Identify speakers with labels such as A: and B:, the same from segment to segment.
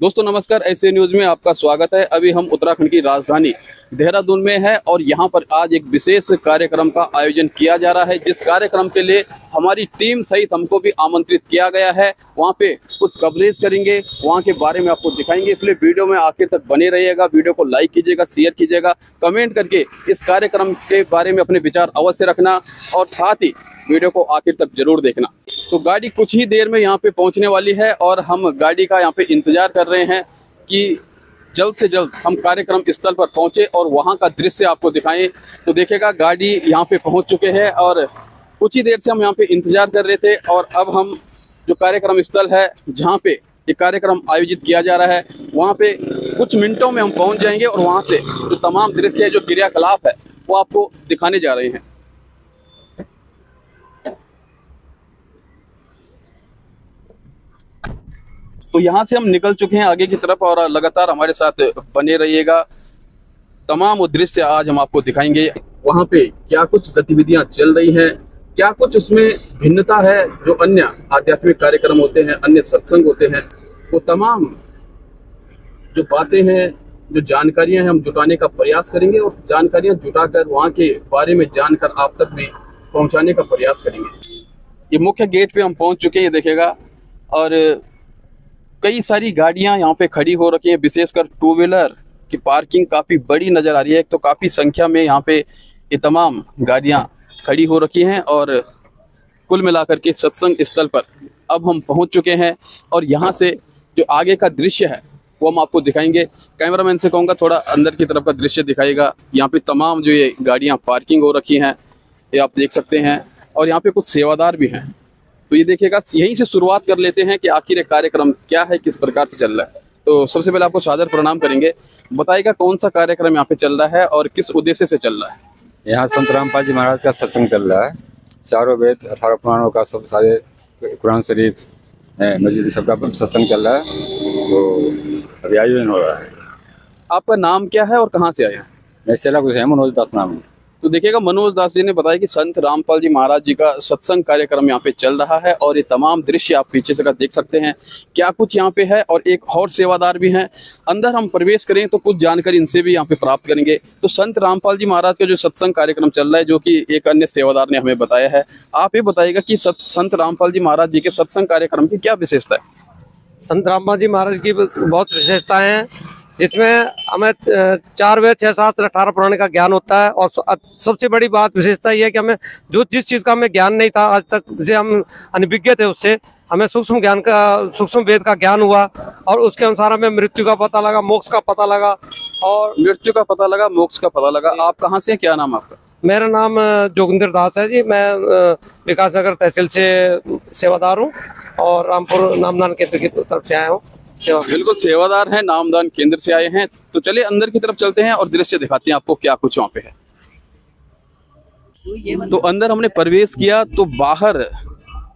A: दोस्तों नमस्कार, ऐसे न्यूज में आपका स्वागत है। अभी हम उत्तराखंड की राजधानी देहरादून में है और यहाँ पर आज एक विशेष कार्यक्रम का आयोजन किया जा रहा है, जिस कार्यक्रम के लिए हमारी टीम सहित हमको भी आमंत्रित किया गया है। वहाँ पे कुछ कवरेज करेंगे, वहाँ के बारे में आपको दिखाएंगे, इसलिए वीडियो में आखिर तक बने रहिएगा। वीडियो को लाइक कीजिएगा, शेयर कीजिएगा, कमेंट करके इस कार्यक्रम के बारे में अपने विचार अवश्य रखना और साथ ही वीडियो को आखिर तक जरूर देखना। तो गाड़ी कुछ ही देर में यहाँ पे पहुँचने वाली है और हम गाड़ी का यहाँ पे इंतजार कर रहे हैं कि जल्द से जल्द हम कार्यक्रम स्थल पर पहुँचे और वहाँ का दृश्य आपको दिखाएं। तो देखेगा गाड़ी यहाँ पे पहुँच चुके हैं और कुछ ही देर से हम यहाँ पे इंतजार कर रहे थे और अब हम जो कार्यक्रम स्थल है जहाँ पे ये कार्यक्रम आयोजित किया जा रहा है वहाँ पे कुछ मिनटों में हम पहुँच जाएंगे और वहाँ से जो तमाम दृश्य है, जो क्रियाकलाप है, वो आपको दिखाने जा रहे हैं। तो यहाँ से हम निकल चुके हैं आगे की तरफ और लगातार हमारे साथ बने रहिएगा। तमाम वो दृश्य आज हम आपको दिखाएंगे। वहाँ पे क्या कुछ गतिविधियां चल रही हैं, क्या कुछ उसमें भिन्नता है जो अन्य आध्यात्मिक कार्यक्रम होते हैं, अन्य सत्संग होते हैं, वो तमाम जो बातें हैं, जो जानकारियां हैं, हम जुटाने का प्रयास करेंगे और जानकारियां जुटाकर वहाँ के बारे में जानकर आप तक भी पहुँचाने का प्रयास करेंगे। ये मुख्य गेट पे हम पहुँच चुके हैं, ये देखेगा, और कई सारी गाड़ियां यहाँ पे खड़ी हो रखी हैं। विशेषकर टू व्हीलर की पार्किंग काफ़ी बड़ी नज़र आ रही है। एक तो काफ़ी संख्या में यहाँ पे ये तमाम गाड़ियां खड़ी हो रखी हैं और कुल मिलाकर के सत्संग स्थल पर अब हम पहुँच चुके हैं और यहाँ से जो आगे का दृश्य है वो हम आपको दिखाएंगे। कैमरामैन से कहूँगा थोड़ा अंदर की तरफ का दृश्य दिखाएगा। यहाँ पे तमाम जो ये गाड़ियाँ पार्किंग हो रखी हैं ये आप देख सकते हैं और यहाँ पे कुछ सेवादार भी हैं। तो ये देखिएगा, यहीं से शुरुआत कर लेते हैं कि आखिर ये कार्यक्रम क्या है, किस प्रकार से चल रहा है। तो सबसे पहले आपको सादर प्रणाम करेंगे। बताइएगा कौन सा कार्यक्रम यहाँ पे चल रहा है और किस उद्देश्य से चल रहा है।
B: यहाँ संत रामपाल जी महाराज का सत्संग चल रहा है। चारों वेद 18 पुराणों का सब सारे कुरान शरीफ मस्जिद सबका सत्संग चल रहा है। तो अभी आयोजन हो रहा है।
A: आपका नाम क्या है और कहाँ से आए हैं?
B: मैं सेला कुछ है, मनोज दास नाम है।
A: तो देखिएगा, मनोज दास जी ने बताया कि संत रामपाल जी महाराज जी का सत्संग कार्यक्रम यहाँ पे चल रहा है और ये तमाम दृश्य आप पीछे से देख सकते हैं क्या कुछ यहाँ पे है। और एक और सेवादार भी हैं। अंदर हम प्रवेश करें तो कुछ जानकारी इनसे भी यहाँ पे प्राप्त करेंगे। तो संत रामपाल जी महाराज का जो सत्संग कार्यक्रम चल रहा है, जो कि एक अन्य सेवादार ने हमें बताया है, आप ये बताइएगा कि संत रामपाल जी महाराज जी के सत्संग कार्यक्रम की क्या विशेषता है?
C: संत रामपाल जी महाराज की बहुत विशेषताएं हैं, जिसमें हमें 4 वेद 6 शास्त्र 18 पुराण का ज्ञान होता है। और सबसे बड़ी बात विशेषता ये है कि हमें जिस चीज़ का हमें ज्ञान नहीं था आज तक, जो हम अनभिज्ञ थे, उससे हमें सूक्ष्म वेद का ज्ञान हुआ और उसके अनुसार हमें मृत्यु का पता लगा, मोक्ष का पता लगा। और
A: मृत्यु का पता लगा, मोक्ष का पता लगा। आप कहाँ से हैं, क्या नाम आपका?
C: मेरा नाम जोगिंदर दास है जी। मैं विकासनगर तहसील से सेवादार हूँ और रामपुर नामदान केंद्र की तरफ से आया हूँ।
A: बिल्कुल, सेवादार हैं, नामदान केंद्र से आए हैं। तो चलिए अंदर की तरफ चलते हैं और दृश्य दिखाते हैं आपको क्या कुछ वहाँ पे है। तो अंदर हमने प्रवेश किया तो बाहर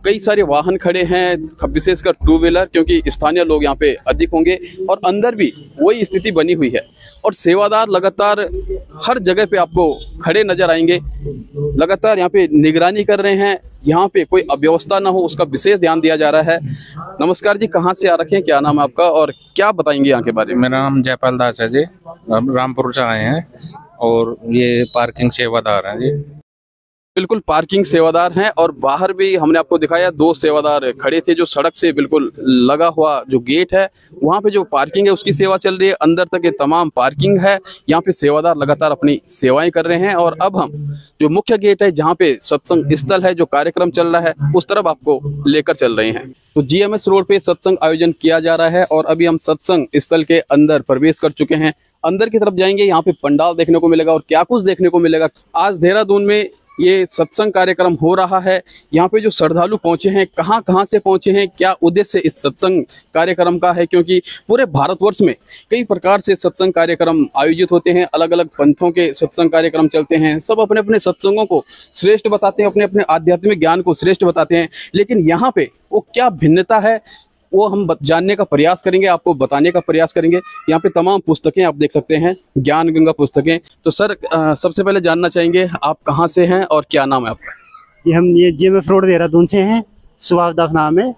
A: कई सारे वाहन खड़े हैं, विशेषकर टू व्हीलर, क्योंकि स्थानीय लोग यहाँ पे अधिक होंगे। और अंदर भी वही स्थिति बनी हुई है और सेवादार लगातार हर जगह पे आपको खड़े नजर आएंगे। लगातार यहाँ पे निगरानी कर रहे हैं, यहाँ पे कोई अव्यवस्था ना हो उसका विशेष ध्यान दिया जा रहा है। नमस्कार जी, कहाँ से आ रखे हैं, क्या नाम है आपका और क्या बताएंगे यहाँ के बारे में?
D: मेरा नाम जयपाल दास है जी, रामपुर से आए हैं और ये पार्किंग सेवादार हैं जी।
A: बिल्कुल, पार्किंग सेवादार हैं और बाहर भी हमने आपको दिखाया 2 सेवादार खड़े थे जो सड़क से बिल्कुल लगा हुआ जो गेट है वहाँ पे जो पार्किंग है उसकी सेवा चल रही है। अंदर तक ये तमाम पार्किंग है, यहाँ पे सेवादार लगातार अपनी सेवाएं कर रहे हैं। और अब हम जो मुख्य गेट है जहाँ पे सत्संग स्थल है, जो कार्यक्रम चल रहा है, उस तरफ आपको लेकर चल रहे हैं। तो GMS रोड पे सत्संग आयोजन किया जा रहा है और अभी हम सत्संग स्थल के अंदर प्रवेश कर चुके हैं। अंदर की तरफ जाएंगे, यहाँ पे पंडाल देखने को मिलेगा और क्या कुछ देखने को मिलेगा। आज देहरादून में ये सत्संग कार्यक्रम हो रहा है। यहाँ पे जो श्रद्धालु पहुंचे हैं, कहाँ से पहुंचे हैं, क्या उद्देश्य इस सत्संग कार्यक्रम का है, क्योंकि पूरे भारतवर्ष में कई प्रकार से सत्संग कार्यक्रम आयोजित होते हैं। अलग अलग पंथों के सत्संग कार्यक्रम चलते हैं। सब अपने अपने सत्संगों को श्रेष्ठ बताते हैं, अपने अपने आध्यात्मिक ज्ञान को श्रेष्ठ बताते हैं। लेकिन यहाँ पे वो क्या भिन्नता है वो हम जानने का प्रयास करेंगे, आपको बताने का प्रयास करेंगे। यहाँ पे तमाम पुस्तकें आप देख सकते हैं, ज्ञान गंगा पुस्तकें। तो सर सबसे पहले जानना चाहेंगे आप कहाँ से हैं और क्या नाम है आपका?
E: ये GMS रोड देहरादून से हैं। सुभाष दास नाम है।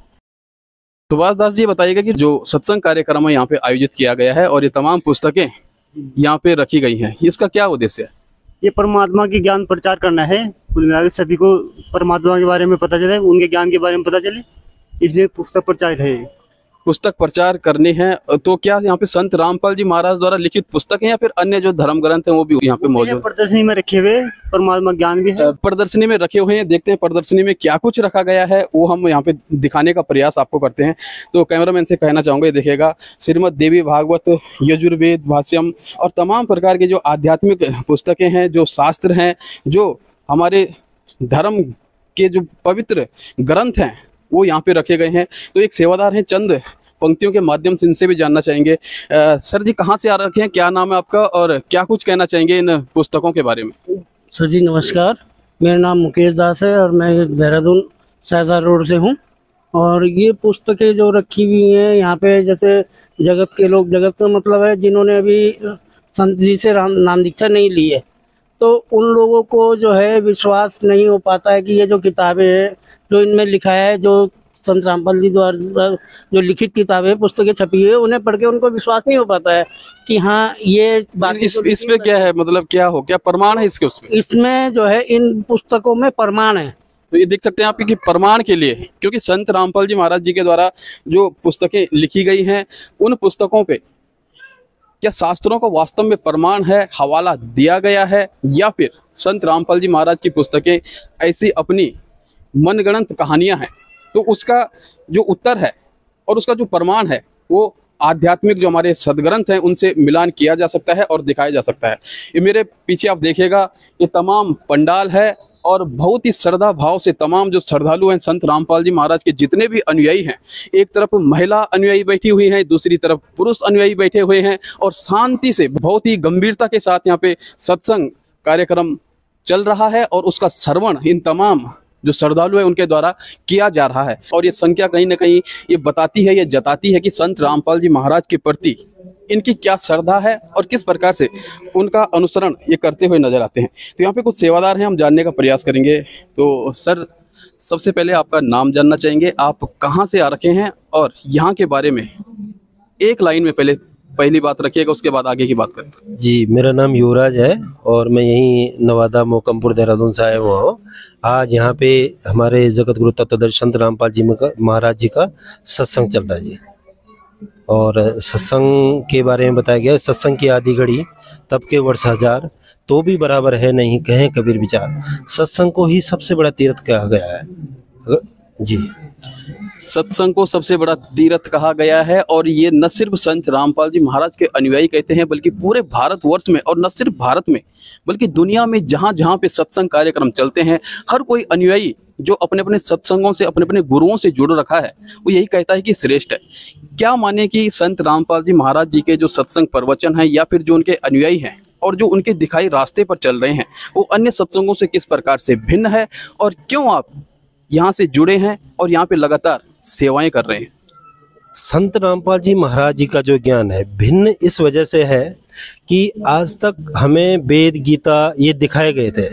A: सुभाष दास जी बताइएगा कि जो सत्संग कार्यक्रम है यहाँ पे आयोजित किया गया है और ये तमाम पुस्तकें यहाँ पे रखी गई हैं, इसका क्या उद्देश्य है?
E: ये परमात्मा की ज्ञान प्रचार करना है, कुल मिला के सभी को परमात्मा के बारे में पता चले, उनके ज्ञान के बारे में पता चले, इसलिए पुस्तक प्रचार है।
A: पुस्तक प्रचार करने हैं तो क्या यहाँ पे संत रामपाल जी महाराज द्वारा लिखित पुस्तक है या फिर अन्य जो धर्म ग्रंथ हैं वो भी यहाँ पे मौजूद है?
E: प्रदर्शनी में रखे हुए परमात्मा ज्ञान भी है।
A: प्रदर्शनी में रखे हुए हैं, देखते हैं प्रदर्शनी में क्या कुछ रखा गया है, वो हम यहाँ पे दिखाने का प्रयास आपको करते हैं। तो कैमरामैन से कहना चाहूंगा, देखिएगा श्रीमद् देवी भागवत, यजुर्वेद, भाष्यम और तमाम प्रकार के जो आध्यात्मिक पुस्तकें हैं, जो शास्त्र हैं, जो हमारे धर्म के जो पवित्र ग्रंथ हैं वो यहाँ पे रखे गए हैं। तो एक सेवादार हैं, चंद पंक्तियों के माध्यम से इनसे भी जानना चाहेंगे। सर जी, कहाँ से आ रखे हैं, क्या नाम है आपका और क्या कुछ कहना चाहेंगे इन पुस्तकों के बारे में?
E: सर जी नमस्कार, मेरा नाम मुकेश दास है और मैं देहरादून शाहजहां रोड से हूँ। और ये पुस्तकें जो रखी हुई हैं यहाँ पे, जैसे जगत के लोग, जगत का मतलब है जिन्होंने अभी संत जी से नाम दीक्षा नहीं ली है, तो उन लोगों को जो है विश्वास नहीं हो पाता है कि ये जो किताबें हैं जो इनमें लिखा है, जो संत रामपाल जी द्वारा जो लिखित किताबें, पुस्तकें छपी है, उन्हें पढ़ के उनको विश्वास नहीं हो पाता है कि हाँ ये बात
A: इसमें क्या है, मतलब क्या हो, क्या प्रमाण है इसके? उसमें
E: इसमें जो है इन पुस्तकों में प्रमाण है।
A: तो ये देख सकते हैं आप कि प्रमाण के लिए, क्योंकि संत रामपाल जी महाराज जी के द्वारा जो पुस्तकें लिखी गई हैं, उन पुस्तकों पे क्या शास्त्रों का वास्तव में प्रमाण है, हवाला दिया गया है, या फिर संत रामपाल जी महाराज की पुस्तकें ऐसी अपनी मनगढ़ंत कहानियां हैं? तो उसका जो उत्तर है और उसका जो प्रमाण है वो आध्यात्मिक जो हमारे सदग्रंथ हैं उनसे मिलान किया जा सकता है और दिखाया जा सकता है। ये मेरे पीछे आप देखिएगा, ये तमाम पंडाल है और बहुत ही श्रद्धा भाव से तमाम जो श्रद्धालु हैं संत रामपाल जी महाराज के जितने भी अनुयायी हैं, एक तरफ महिला अनुयायी बैठी हुई हैं, दूसरी तरफ पुरुष अनुयायी बैठे हुए हैं और शांति से बहुत ही गंभीरता के साथ यहाँ पे सत्संग कार्यक्रम चल रहा है और उसका श्रवण इन तमाम जो श्रद्धालु है उनके द्वारा किया जा रहा है। और ये संख्या कहीं ना कहीं ये बताती है, ये जताती है कि संत रामपाल जी महाराज के प्रति इनकी क्या श्रद्धा है और किस प्रकार से उनका अनुसरण ये करते हुए नजर आते हैं। तो यहाँ पे कुछ सेवादार हैं, हम जानने का प्रयास करेंगे। तो सर, सबसे पहले आपका नाम जानना चाहेंगे, आप कहाँ से आ रखे हैं और यहाँ के बारे में एक लाइन में पहली बात रखिएगा, उसके बाद आगे की बात करें।
F: जी, मेरा नाम युवराज है और मैं यहीं नवादा मोकमपुर देहरादून से आया हुआ हूँ। आज यहाँ पे हमारे जगत गुरु तत्वदर्शी संत रामपाल जी महाराज जी का सत्संग चल रहा है जी। और सत्संग के बारे में बताया गया, सत्संग की आदि घड़ी तब के वर्ष हजार, तो भी बराबर है नहीं कहें कबीर विचार। सत्संग को ही सबसे बड़ा तीर्थ कहा गया है जी।
A: सत्संग को सबसे बड़ा तीर्थ कहा गया है और ये न सिर्फ संत रामपाल जी महाराज के अनुयायी कहते हैं, बल्कि पूरे भारतवर्ष में, और न सिर्फ भारत में बल्कि दुनिया में जहाँ जहाँ पे सत्संग कार्यक्रम चलते हैं, हर कोई अनुयायी जो अपने अपने सत्संगों से, अपने अपने गुरुओं से जुड़ रखा है, वो यही कहता है कि श्रेष्ठ है। क्या माने कि संत रामपाल जी महाराज जी के जो सत्संग प्रवचन है या फिर जो उनके अनुयायी हैं और जो उनके दिखाई रास्ते पर चल रहे हैं, वो अन्य सत्संगों से किस प्रकार से भिन्न है और क्यों आप यहाँ से जुड़े हैं और यहाँ पे लगातार सेवाएं कर रहे हैं?
F: संत रामपाल जी महाराज जी का जो ज्ञान है भिन्न इस वजह से है कि आज तक हमें वेद गीता ये दिखाए गए थे,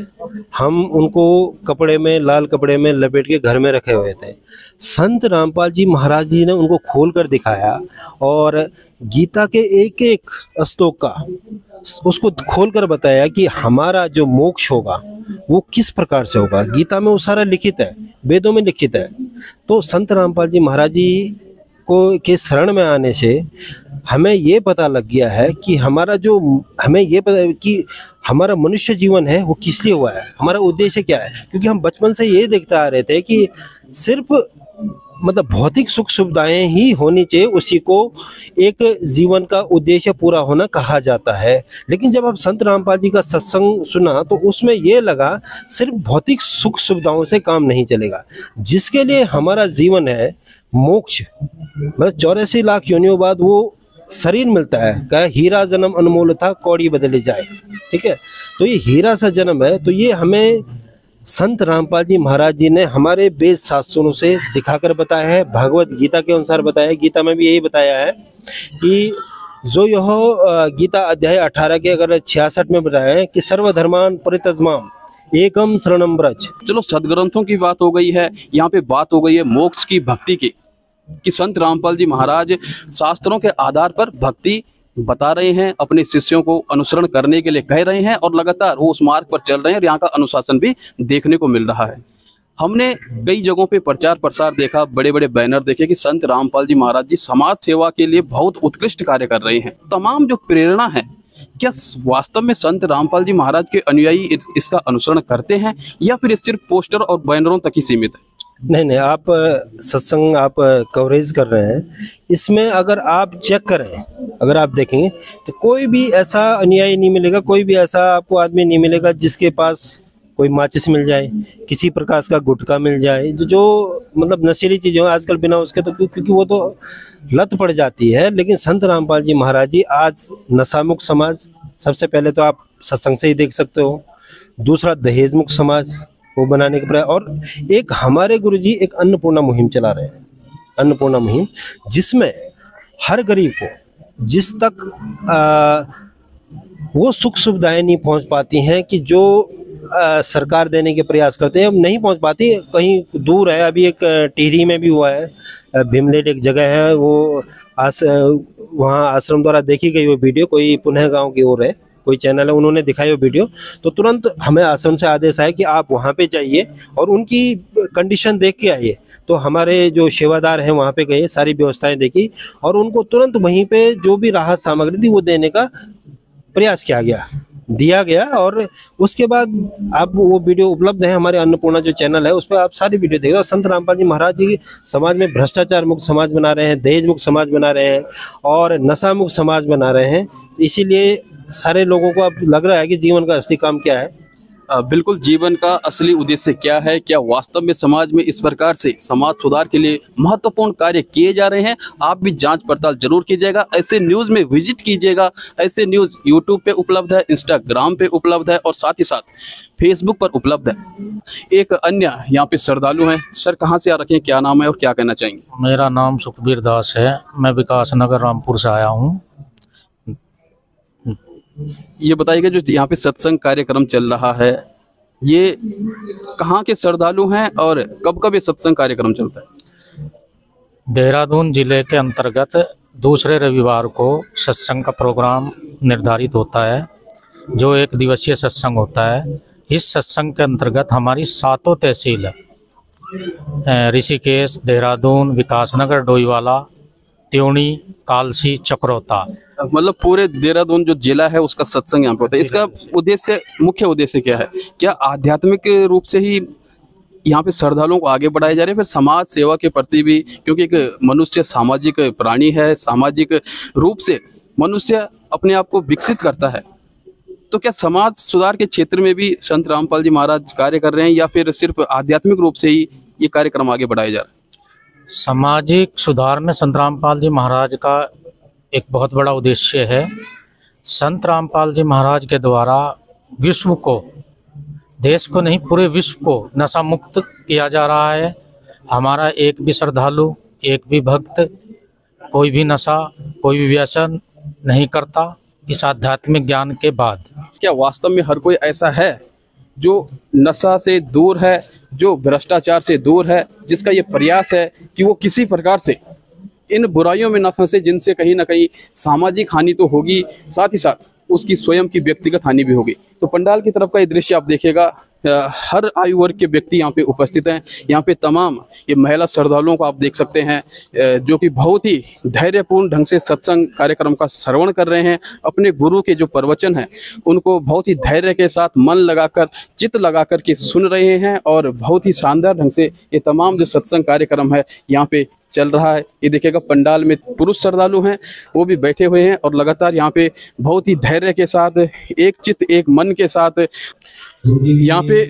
F: हम उनको कपड़े में, लाल कपड़े में लपेट के घर में रखे हुए थे। संत रामपाल जी महाराज जी ने उनको खोल कर दिखाया और गीता के एक एक श्लोक का उसको खोल कर बताया कि हमारा जो मोक्ष होगा वो किस प्रकार से होगा। गीता में वो सारा लिखित है, वेदों में लिखित है। तो संत रामपाल जी महाराज जी को के शरण में आने से हमें ये पता लग गया है कि हमें ये पता है कि हमारा मनुष्य जीवन है वो किस लिए हुआ है, हमारा उद्देश्य क्या है। क्योंकि हम बचपन से ये देखते आ रहे थे कि सिर्फ मतलब भौतिक सुख सुविधाएं ही होनी चाहिए, उसी को एक जीवन का उद्देश्य पूरा होना कहा जाता है। लेकिन जब अब संत रामपाल जी का सत्संग सुना तो उसमें ये लगा सिर्फ भौतिक सुख सुविधाओं से काम नहीं चलेगा। जिसके लिए हमारा जीवन है मोक्ष, मतलब 84 लाख योनियों बाद वो शरीर मिलता है। कहा हीरा जन्म अनमोल था, कौड़ी बदले जाए। ठीक है, तो ये हीरा सा जन्म है। तो ये हमें संत रामपाल जी महाराज जी ने हमारे वेद शास्त्रों से दिखाकर बताया है, भगवत गीता के अनुसार बताया है। गीता में भी यही बताया है कि जो यह गीता अध्याय 18 के अगर 66 में बताया है कि सर्वधर्मान परित्यज्यमाम एकम शरणम ब्रज।
A: चलो, सदग्रंथों की बात हो गई है, यहाँ पे बात हो गई है मोक्ष की, भक्ति की। कि संत रामपाल जी महाराज शास्त्रों के आधार पर भक्ति बता रहे हैं, अपने शिष्यों को अनुसरण करने के लिए कह रहे हैं और लगातार वो उस मार्ग पर चल रहे हैं और यहाँ का अनुशासन भी देखने को मिल रहा है। हमने कई जगहों पे प्रचार प्रसार देखा, बड़े बड़े बैनर देखे कि संत रामपाल जी महाराज जी समाज सेवा के लिए बहुत उत्कृष्ट कार्य कर रहे हैं। तमाम जो प्रेरणा है, क्या वास्तव में संत रामपाल जी महाराज के अनुयायी इसका अनुसरण करते हैं या फिर सिर्फ पोस्टर और बैनरों तक ही सीमित है?
F: नहीं, आप सत्संग आप कवरेज कर रहे हैं, इसमें अगर आप चेक करें, अगर आप देखेंगे तो कोई भी ऐसा अनुयायी नहीं मिलेगा, कोई भी ऐसा आपको आदमी नहीं मिलेगा जिसके पास कोई माचिस मिल जाए, किसी प्रकार का गुटखा मिल जाए, जो मतलब नशीली चीज़ें हो आजकल बिना उसके तो, क्योंकि वो तो लत पड़ जाती है। लेकिन संत रामपाल जी महाराज जी आज नशामुक्त समाज, सबसे पहले तो आप सत्संग से ही देख सकते हो, दूसरा दहेज मुक्त समाज वो बनाने के प्रयास, और एक हमारे गुरुजी एक अन्नपूर्णा मुहिम चला रहे हैं, अन्नपूर्णा मुहिम, जिसमें हर गरीब को जिस तक वो सुख सुविधाएं नहीं पहुंच पाती हैं कि जो सरकार देने के प्रयास करते हैं, अब नहीं पहुंच पाती, कहीं दूर है। अभी एक टिहरी में भी हुआ है, भीमलेट एक जगह है, वो वहाँ आश्रम द्वारा देखी गई वो वीडियो, कोई पुनः गांव की ओर है, कोई चैनल है, उन्होंने दिखाई वो वीडियो, तो तुरंत हमें आश्रम से आदेश आया कि आप वहाँ पे जाइए और उनकी कंडीशन देख के आइए। तो हमारे जो सेवादार हैं वहाँ पे गए, सारी व्यवस्थाएं देखी और उनको तुरंत वहीं पे जो भी राहत सामग्री थी वो देने का प्रयास दिया गया। और उसके बाद आप वो वीडियो उपलब्ध है हमारे अन्नपूर्णा जो चैनल है, उस पर आप सारी वीडियो देखिए। और संत रामपाल जी महाराज जी समाज में भ्रष्टाचार मुक्त समाज बना रहे हैं, दहेज मुक्त समाज बना रहे हैं और नशा मुक्त समाज बना रहे हैं। इसीलिए सारे लोगों को अब लग रहा है कि जीवन का असली काम क्या है।
A: बिल्कुल, जीवन का असली उद्देश्य क्या है, क्या वास्तव में समाज में इस प्रकार से समाज सुधार के लिए महत्वपूर्ण कार्य किए जा रहे हैं। आप भी जांच पड़ताल जरूर कीजिएगा, ऐसे न्यूज में विजिट कीजिएगा। ऐसे न्यूज यूट्यूब पे उपलब्ध है, इंस्टाग्राम पे उपलब्ध है और साथ ही साथ फेसबुक पर उपलब्ध है। एक अन्य यहाँ पे श्रद्धालु हैं। सर, कहाँ से आ रखे हैं, क्या नाम है और क्या कहना चाहेंगे?
D: मेरा नाम सुखबीर दास है, मैं विकास नगर रामपुर से आया हूँ।
A: ये बताइएगा, जो यहाँ पे सत्संग कार्यक्रम चल रहा है, ये कहाँ के श्रद्धालु हैं और कब कब ये सत्संग कार्यक्रम चलता है?
D: देहरादून जिले के अंतर्गत दूसरे रविवार को सत्संग का प्रोग्राम निर्धारित होता है, जो एक दिवसीय सत्संग होता है। इस सत्संग के अंतर्गत हमारी 7 तहसील ऋषिकेश, देहरादून, विकासनगर, डोईवाला, त्योणी, कालसी, चक्रोता,
A: मतलब पूरे देहरादून जो जिला है उसका सत्संग यहाँ पे होता है। इसका उद्देश्य, मुख्य उद्देश्य क्या है? क्या आध्यात्मिक रूप से ही यहाँ पे श्रद्धालुओं को आगे बढ़ाए जा रहे हैं, फिर समाज सेवा के प्रति भी, क्योंकि एक मनुष्य सामाजिक प्राणी है, सामाजिक रूप से मनुष्य अपने आप को विकसित करता है, तो क्या समाज सुधार के क्षेत्र में भी संत रामपाल जी महाराज कार्य कर रहे हैं या फिर सिर्फ आध्यात्मिक रूप से ही ये कार्यक्रम आगे बढ़ाए जा रहे हैं?
D: सामाजिक सुधार में संत रामपाल जी महाराज का एक बहुत बड़ा उद्देश्य है। संत रामपाल जी महाराज के द्वारा विश्व को, देश को नहीं पूरे विश्व को नशा मुक्त किया जा रहा है। हमारा एक भी श्रद्धालु, एक भी भक्त कोई भी नशा, कोई भी व्यसन नहीं करता इस आध्यात्मिक ज्ञान के बाद।
A: क्या वास्तव में हर कोई ऐसा है जो नशा से दूर है, जो भ्रष्टाचार से दूर है, जिसका ये प्रयास है कि वो किसी प्रकार से इन बुराइयों में न फंसे जिनसे कहीं ना कहीं सामाजिक हानि तो होगी, साथ ही साथ उसकी स्वयं की व्यक्तिगत हानि भी होगी? तो पंडाल की तरफ का ये दृश्य आप देखिएगा, हर आयु वर्ग के व्यक्ति यहाँ पे उपस्थित हैं। यहाँ पे तमाम ये महिला श्रद्धालुओं को आप देख सकते हैं, जो कि बहुत ही धैर्यपूर्ण ढंग से सत्संग कार्यक्रम का श्रवण कर रहे हैं। अपने गुरु के जो प्रवचन हैं उनको बहुत ही धैर्य के साथ मन लगाकर, चित्त लगाकर के सुन रहे हैं और बहुत ही शानदार ढंग से ये तमाम जो सत्संग कार्यक्रम है यहाँ पे चल रहा है। ये देखिएगा, पंडाल में पुरुष श्रद्धालु हैं, वो भी बैठे हुए हैं और लगातार यहाँ पे बहुत ही धैर्य के साथ, एक चित्त एक मन के साथ यहाँ पे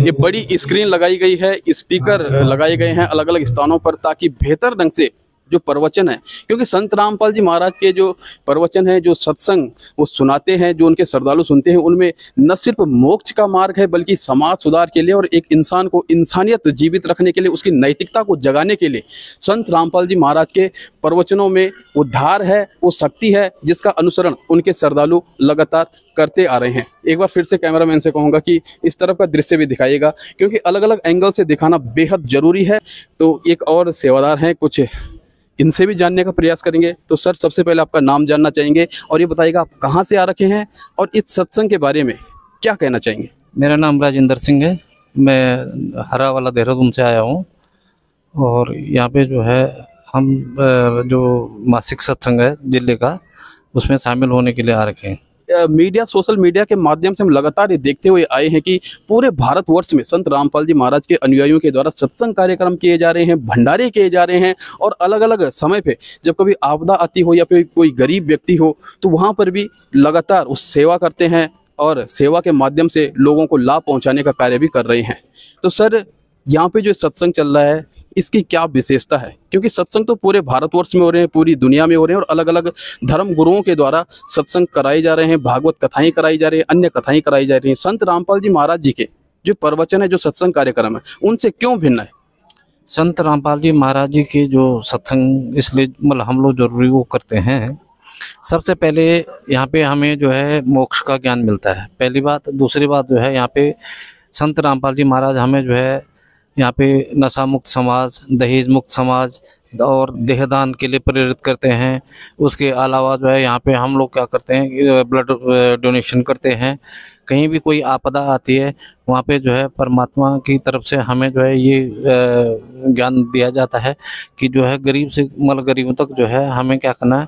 A: ये बड़ी स्क्रीन लगाई गई है, स्पीकर लगाए गए हैं अलग अलग स्थानों पर, ताकि बेहतर ढंग से जो प्रवचन है, क्योंकि संत रामपाल जी महाराज के जो प्रवचन है, जो सत्संग वो सुनाते हैं, जो उनके श्रद्धालु सुनते हैं, उनमें न सिर्फ मोक्ष का मार्ग है बल्कि समाज सुधार के लिए और एक इंसान को इंसानियत जीवित रखने के लिए, उसकी नैतिकता को जगाने के लिए संत रामपाल जी महाराज के प्रवचनों में उद्धार है, वो शक्ति है जिसका अनुसरण उनके श्रद्धालु लगातार करते आ रहे हैं। एक बार फिर से कैमरामैन से कहूँगा कि इस तरफ का दृश्य भी दिखाइएगा, क्योंकि अलग अलग एंगल से दिखाना बेहद जरूरी है। तो एक और सेवादार हैं, कुछ इनसे भी जानने का प्रयास करेंगे। तो सर, सबसे पहले आपका नाम जानना चाहेंगे और ये बताइएगा आप कहाँ से आ रखे हैं और इस सत्संग के बारे में क्या कहना चाहेंगे।
G: मेरा नाम राजेंद्र सिंह है, मैं हरावाला देहरादून से आया हूँ और यहाँ पे जो है हम जो मासिक सत्संग है जिले का, उसमें शामिल होने के लिए आ रखे हैं।
A: मीडिया, सोशल मीडिया के माध्यम से हम लगातार ये देखते हुए आए हैं कि पूरे भारतवर्ष में संत रामपाल जी महाराज के अनुयायियों के द्वारा सत्संग कार्यक्रम किए जा रहे हैं, भंडारे किए जा रहे हैं और अलग अलग समय पे जब कभी आपदा आती हो या फिर कोई गरीब व्यक्ति हो तो वहाँ पर भी लगातार उस सेवा करते हैं और सेवा के माध्यम से लोगों को लाभ पहुँचाने का कार्य भी कर रहे हैं। तो सर, यहाँ पे जो सत्संग चल रहा है इसकी क्या विशेषता है, क्योंकि सत्संग तो पूरे भारतवर्ष में हो रहे हैं, पूरी दुनिया में हो रहे हैं और अलग अलग धर्म गुरुओं के द्वारा सत्संग कराए जा रहे हैं, भागवत कथाएं कराई जा रही हैं, अन्य कथाएं कराई जा रही हैं। संत रामपाल जी महाराज जी के जो प्रवचन है, जो सत्संग कार्यक्रम है, उनसे क्यों भिन्न है?
G: संत रामपाल जी महाराज जी के जो सत्संग इसलिए मतलब हम लोग जरूरी वो करते हैं, सबसे पहले यहाँ पे हमें जो है मोक्ष का ज्ञान मिलता है, पहली बात। दूसरी बात जो है यहाँ पे संत रामपाल जी महाराज हमें जो है यहाँ पे नशा मुक्त समाज, दहेज मुक्त समाज और देहदान के लिए प्रेरित करते हैं। उसके अलावा जो है यहाँ पे हम लोग क्या करते हैं, ब्लड डोनेशन करते हैं। कहीं भी कोई आपदा आती है वहाँ पे जो है परमात्मा की तरफ से हमें जो है ये ज्ञान दिया जाता है कि जो है गरीब से मतलब गरीबों तक जो है हमें क्या करना है,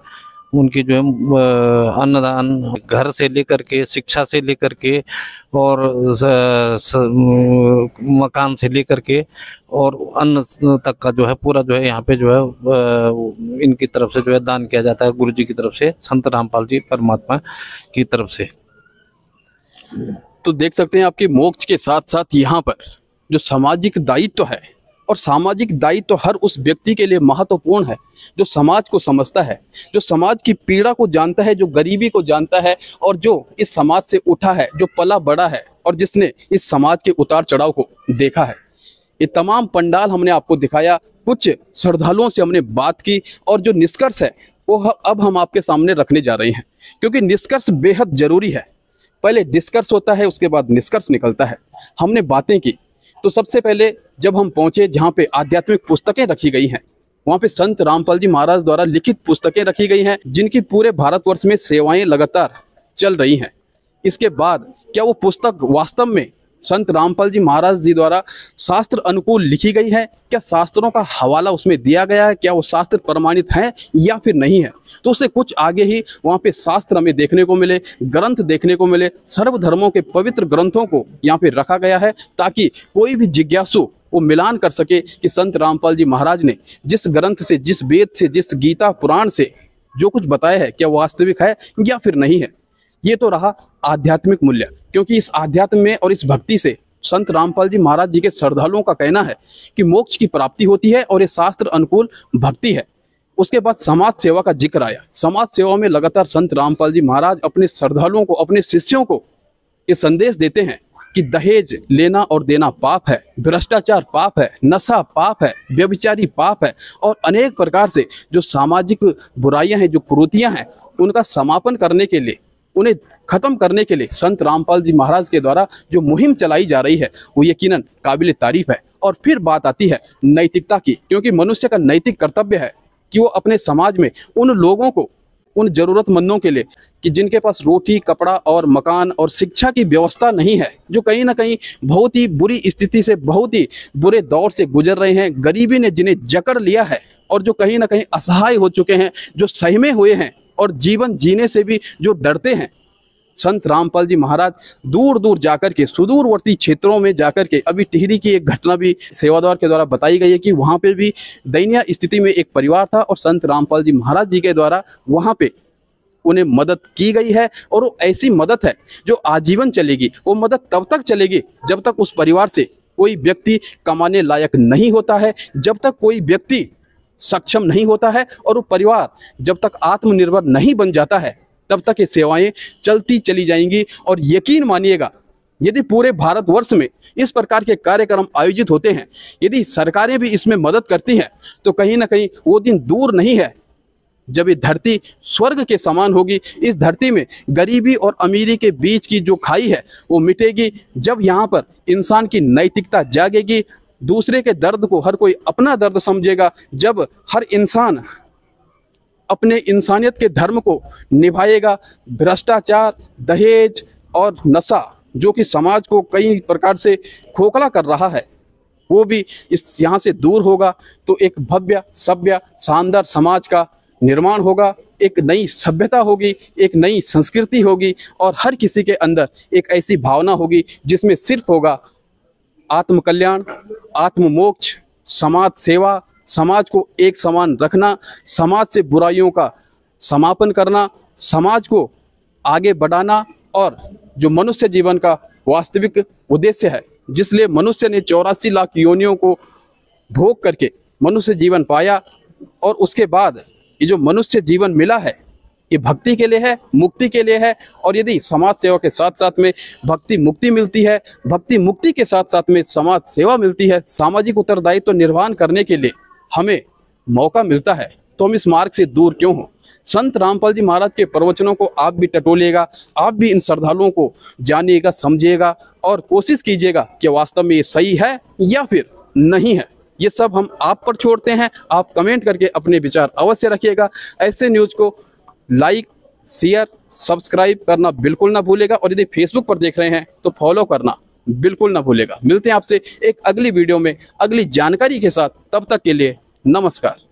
G: उनकी जो है अन्नदान, घर से लेकर के, शिक्षा से लेकर के और मकान से लेकर के और अन्न तक का जो है पूरा जो है यहाँ पे जो है इनकी तरफ से जो है दान किया जाता है, गुरु जी की तरफ से, संत रामपाल जी परमात्मा की तरफ से।
A: तो देख सकते हैं आपके मोक्ष के साथ साथ यहाँ पर जो सामाजिक दायित्व है, और सामाजिक दायित्व तो हर उस व्यक्ति के लिए महत्वपूर्ण है जो समाज को समझता है, जो समाज की पीड़ा को जानता है, जो गरीबी को जानता है और जो इस समाज से उठा है, जो पला बड़ा है और जिसने इस समाज के उतार चढ़ाव को देखा है। ये तमाम पंडाल हमने आपको दिखाया, कुछ श्रद्धालुओं से हमने बात की और जो निष्कर्ष है वो अब हम आपके सामने रखने जा रहे हैं, क्योंकि निष्कर्ष बेहद जरूरी है। पहले डिस्कर्स होता है, उसके बाद निष्कर्ष निकलता है। हमने बातें की तो सबसे पहले जब हम पहुंचे जहाँ पे आध्यात्मिक पुस्तकें रखी गई हैं, वहाँ पे संत रामपाल जी महाराज द्वारा लिखित पुस्तकें रखी गई हैं जिनकी पूरे भारतवर्ष में सेवाएं लगातार चल रही हैं। इसके बाद क्या वो पुस्तक वास्तव में संत रामपाल जी महाराज जी द्वारा शास्त्र अनुकूल लिखी गई है? क्या शास्त्रों का हवाला उसमें दिया गया है? क्या वो शास्त्र प्रमाणित हैं या फिर नहीं है? तो उससे कुछ आगे ही वहाँ पे शास्त्र हमें देखने को मिले, ग्रंथ देखने को मिले, सर्वधर्मों के पवित्र ग्रंथों को यहाँ पे रखा गया है ताकि कोई भी जिज्ञासु वो मिलान कर सके कि संत रामपाल जी महाराज ने जिस ग्रंथ से, जिस वेद से, जिस गीता पुराण से जो कुछ बताया है क्या वास्तविक है या फिर नहीं है। ये तो रहा आध्यात्मिक मूल्य, क्योंकि इस आध्यात्म में और इस भक्ति से संत रामपाल जी महाराज जी के श्रद्धालुओं का कहना है कि मोक्ष की प्राप्ति होती है और ये शास्त्र अनुकूल भक्ति है। उसके बाद समाज सेवा का जिक्र आया। समाज सेवा में लगातार संत रामपाल जी महाराज अपने श्रद्धालुओं को, अपने शिष्यों को ये संदेश देते हैं कि दहेज लेना और देना पाप है, भ्रष्टाचार पाप है, नशा पाप है, व्यभिचारी पाप है और अनेक प्रकार से जो सामाजिक बुराइयां हैं, जो कुरीतियां हैं, उनका समापन करने के लिए, उन्हें खत्म करने के लिए संत रामपाल जी महाराज के द्वारा जो मुहिम चलाई जा रही है वो यकीनन काबिल तारीफ है। और फिर बात आती है नैतिकता की, क्योंकि मनुष्य का नैतिक कर्तव्य है कि वो अपने समाज में उन लोगों को, उन जरूरतमंदों के लिए कि जिनके पास रोटी, कपड़ा और मकान और शिक्षा की व्यवस्था नहीं है, जो कहीं ना कहीं बहुत ही बुरी स्थिति से, बहुत ही बुरे दौर से गुजर रहे हैं, गरीबी ने जिन्हें जकड़ लिया है और जो कहीं ना कहीं असहाय हो चुके हैं, जो सहमे हुए हैं और जीवन जीने से भी जो डरते हैं। संत रामपाल जी महाराज दूर दूर जाकर के, सुदूरवर्ती क्षेत्रों में जाकर के, अभी टिहरी की एक घटना भी सेवाद्वार के द्वारा बताई गई है कि वहाँ पे भी दयनीय स्थिति में एक परिवार था और संत रामपाल जी महाराज जी के द्वारा वहाँ पे उन्हें मदद की गई है। और वो ऐसी मदद है जो आजीवन चलेगी। वो मदद तब तक चलेगी जब तक उस परिवार से कोई व्यक्ति कमाने लायक नहीं होता है, जब तक कोई व्यक्ति सक्षम नहीं होता है और वो परिवार जब तक आत्मनिर्भर नहीं बन जाता है तब तक ये सेवाएं चलती चली जाएंगी। और यकीन मानिएगा, यदि पूरे भारतवर्ष में इस प्रकार के कार्यक्रम आयोजित होते हैं, यदि सरकारें भी इसमें मदद करती हैं, तो कहीं ना कहीं वो दिन दूर नहीं है जब ये धरती स्वर्ग के समान होगी। इस धरती में गरीबी और अमीरी के बीच की जो खाई है वो मिटेगी, जब यहाँ पर इंसान की नैतिकता जागेगी, दूसरे के दर्द को हर कोई अपना दर्द समझेगा, जब हर इंसान अपने इंसानियत के धर्म को निभाएगा, भ्रष्टाचार, दहेज और नशा जो कि समाज को कई प्रकार से खोखला कर रहा है वो भी इस यहाँ से दूर होगा, तो एक भव्य सभ्य शानदार समाज का निर्माण होगा, एक नई सभ्यता होगी, एक नई संस्कृति होगी और हर किसी के अंदर एक ऐसी भावना होगी जिसमें सिर्फ होगा आत्म कल्याण, आत्म मोक्ष, समाज सेवा, समाज को एक समान रखना, समाज से बुराइयों का समापन करना, समाज को आगे बढ़ाना और जो मनुष्य जीवन का वास्तविक उद्देश्य है, जिसलिए मनुष्य ने 84 लाख योनियों को भोग करके मनुष्य जीवन पाया और उसके बाद ये जो मनुष्य जीवन मिला है ये भक्ति के लिए है, मुक्ति के लिए है। और यदि समाज सेवा के साथ साथ में भक्ति मुक्ति मिलती है, भक्ति मुक्ति के साथ साथ में समाज सेवा मिलती है, सामाजिक उत्तरदायित्व निर्वहन करने के लिए हमें मौका मिलता है, तो हम इस मार्ग से दूर क्यों हो। संत रामपाल जी महाराज के प्रवचनों को आप भी टटोलिएगा, आप भी इन श्रद्धालुओं को जानिएगा, समझिएगा और कोशिश कीजिएगा कि वास्तव में ये सही है या फिर नहीं है। ये सब हम आप पर छोड़ते हैं, आप कमेंट करके अपने विचार अवश्य रखिएगा। ऐसे न्यूज़ को लाइक, शेयर, सब्सक्राइब करना बिल्कुल ना भूलेगा और यदि फेसबुक पर देख रहे हैं तो फॉलो करना बिल्कुल ना भूलेगा। मिलते हैं आपसे एक अगली वीडियो में अगली जानकारी के साथ, तब तक के लिए नमस्कार।